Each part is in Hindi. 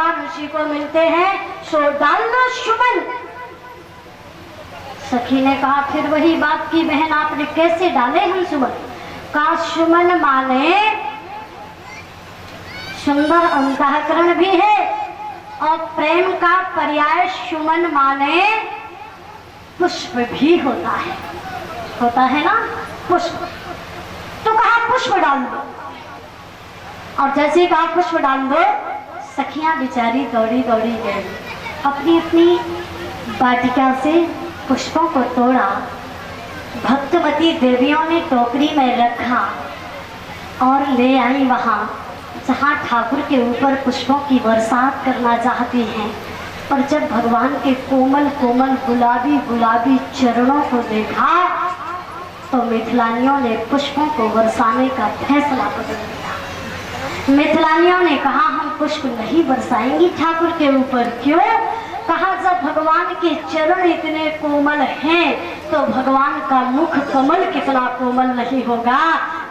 भगवान उसी को मिलते हैं, सो डाल दो सुमन। सखी ने कहा फिर वही बात की बहन, आपने कैसे डाले हम सुमन? कहा सुमन माने सुंदर अंतःकरण भी है और प्रेम का पर्याय सुमन माने पुष्प भी होता है ना, पुष्प। तो कहा पुष्प डाल दो, और जैसे कहा पुष्प डाल दो, सखियां बेचारी दौड़ी दौड़ी गई, अपनी अपनी वाटिका से पुष्पों को तोड़ा, भक्तवती देवियों ने टोकरी में रखा और ले आई वहां जहाँ ठाकुर के ऊपर पुष्पों की बरसात करना चाहती हैं। और जब भगवान के कोमल कोमल गुलाबी गुलाबी चरणों को देखा तो मिथिलानियों ने पुष्पों को बरसाने का फैसला बदल दिया। मिथिलानियों ने कहा हम पुष्प नहीं बरसाएंगी ठाकुर के ऊपर। क्यों? कहा जब भगवान के चरण इतने कोमल हैं तो भगवान का मुख कमल कितना कोमल नहीं होगा।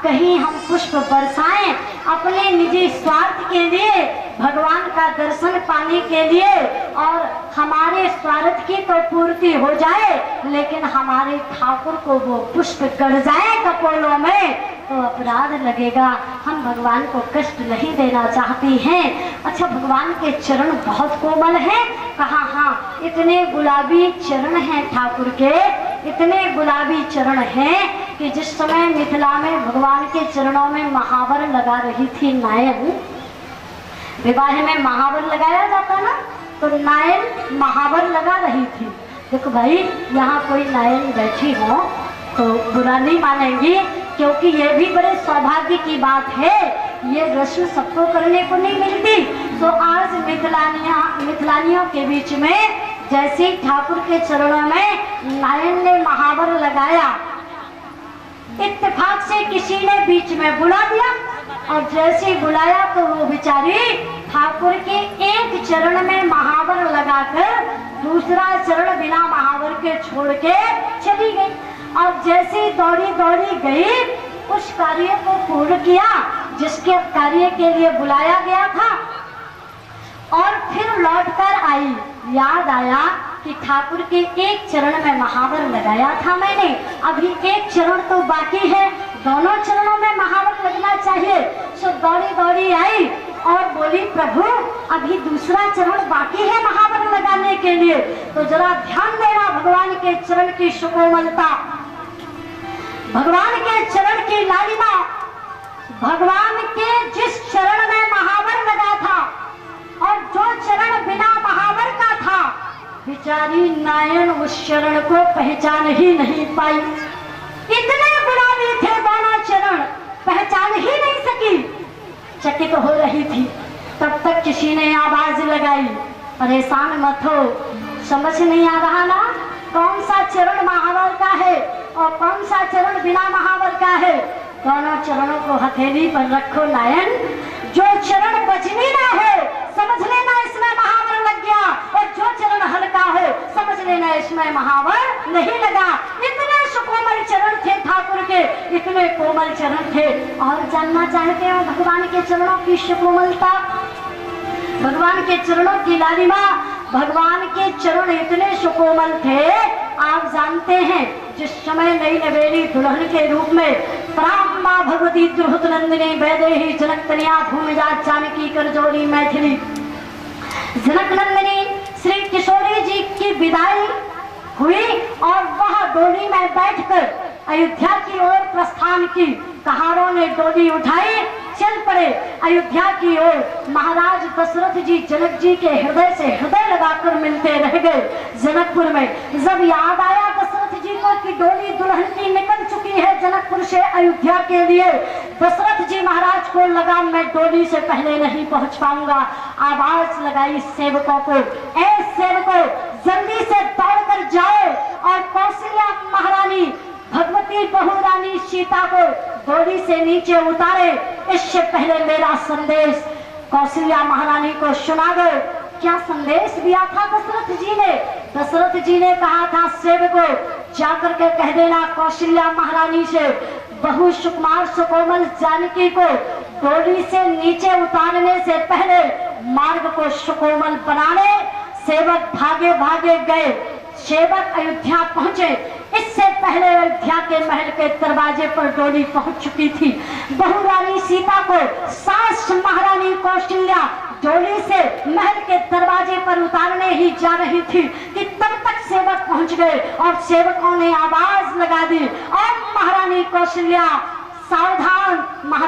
कहीं हम पुष्प बरसाएं अपने निजी स्वार्थ के लिए, भगवान का दर्शन पाने के लिए, और हमारे स्वार्थ की तो पूर्ति हो जाए, लेकिन हमारे ठाकुर को वो पुष्प गड़ जाए कपोलों में तो अपराध लगेगा। हम भगवान को कष्ट नहीं देना चाहती हैं। अच्छा, भगवान के चरण बहुत कोमल हैं? कहा हाँ, इतने गुलाबी चरण हैं ठाकुर के, इतने गुलाबी चरण हैं कि जिस समय मिथिला में भगवान के चरणों में महावर लगा रही थी नायन, विवाह में महावर लगाया जाता ना, तो नायन महावर लगा रही थी। देखो भाई, यहाँ कोई नायन बैठी हो तो बुरा नहीं मानेंगी, क्योंकि ये भी बड़े सौभाग्य की बात है, ये रस्म सबको करने को नहीं मिलती। तो आज मिथिलानियों के बीच में जैसे ठाकुर के चरणों में नायन ने महावर लगाया, इत्तेफाक से किसी ने बीच में बुला दिया, और जैसे बुलाया तो वो बेचारी ठाकुर के एक चरण में महावर लगाकर दूसरा चरण बिना महावर के छोड़ के चली गई। और जैसे दौड़ी दौड़ी गई, उस कार्य को पूर्ण किया जिसके कार्य के लिए बुलाया गया था, और फिर लौटकर आई। याद आया कि ठाकुर के एक चरण में महावर लगाया था मैंने, अभी एक चरण तो बाकी है, दोनों चरणों में महावर लगना चाहिए। सो दौड़ी दौड़ी आई और बोली प्रभु अभी दूसरा चरण बाकी है महावर लगाने के लिए। तो जरा ध्यान देना भगवान के चरण की सुकोमलता, भगवान के चरण की लालिमा, भगवान के जिस चरण में महावर लगा था और जो चरण बिना महावर का था, बेचारी नायन उस चरण को पहचान ही नहीं पाई। इतने गुलाबी थे दोनों चरण, पहचान ही नहीं सकी, चकित हो रही थी। तब तक किसी ने आवाज लगाई, परेशान मत हो, समझ नहीं आ रहा ना कौन सा चरण महावर का है और कौन सा चरण बिना महावर का है? दोनों चरणों को हथेली पर रखो नायन, जो चरण बचनी ना हो समझ लेना इसमें महावर लग गया, और जो चरण हल्का हो समझ लेना इसमें महावर नहीं लगा। इतने सुकोमल चरण थे ठाकुर के, इतने कोमल चरण थे। और जानना चाहते हो भगवान के चरणों की सुकोमलता, भगवान के चरणों की लालिमा? भगवान के चरण इतने सुकोमल थे, आप जानते हैं जिस समय नई नवेली दुल्हन के रूप में प्रामा भगवती द्रुहत नंदिनी वैदेही जनक तनया भूमिजा जानकी करजोरी मैथिली जनक नंदिनी श्री किशोरी जी की विदाई हुई, और वह डोली में बैठकर अयोध्या की ओर प्रस्थान की। कहारों ने डोली उठाई, चल पड़े अयोध्या की ओर। महाराज दशरथ जी जनक जी के हृदय से हृदय लगाकर मिलते रह गए जनकपुर में। जब याद आया दशरथ जी को कि डोली दुल्हन की निकल चुकी है जनकपुर से अयोध्या के लिए, दशरथ जी महाराज को लगा मैं डोली से पहले नहीं पहुंच पाऊंगा। आवाज लगाई सेवकों को, ऐ सेवकों जल्दी से दौड़कर जाओ और कौशल्या महारानी भगवती बहू रानी सीता को डोली से नीचे उतारे, इससे पहले मेरा संदेश कौशल्या महारानी को सुना दो। क्या संदेश दिया था दशरथ जी ने? दशरथ जी ने कहा था सेवकों जाकर के कह देना कौशल्या महारानी से बहु सुकुमार सुकोमल जानकी को डोली से नीचे उतारने से पहले मार्ग को सुकोमल बनाने सेवक भागे भागे गए। सेवक अयोध्या पहुंचे। इससे पहले अयोध्या के महल के दरवाजे पर डोली पहुंच चुकी थी। बहू रानी सीता को सास महारानी कौशल्या डोली से महल के दरवाजे पर उतारने ही जा रही थी कि तब तक सेवक पहुंच गए और सेवकों ने आवाज लगा दी, और महारानी कौशल्या सावधान। महारानी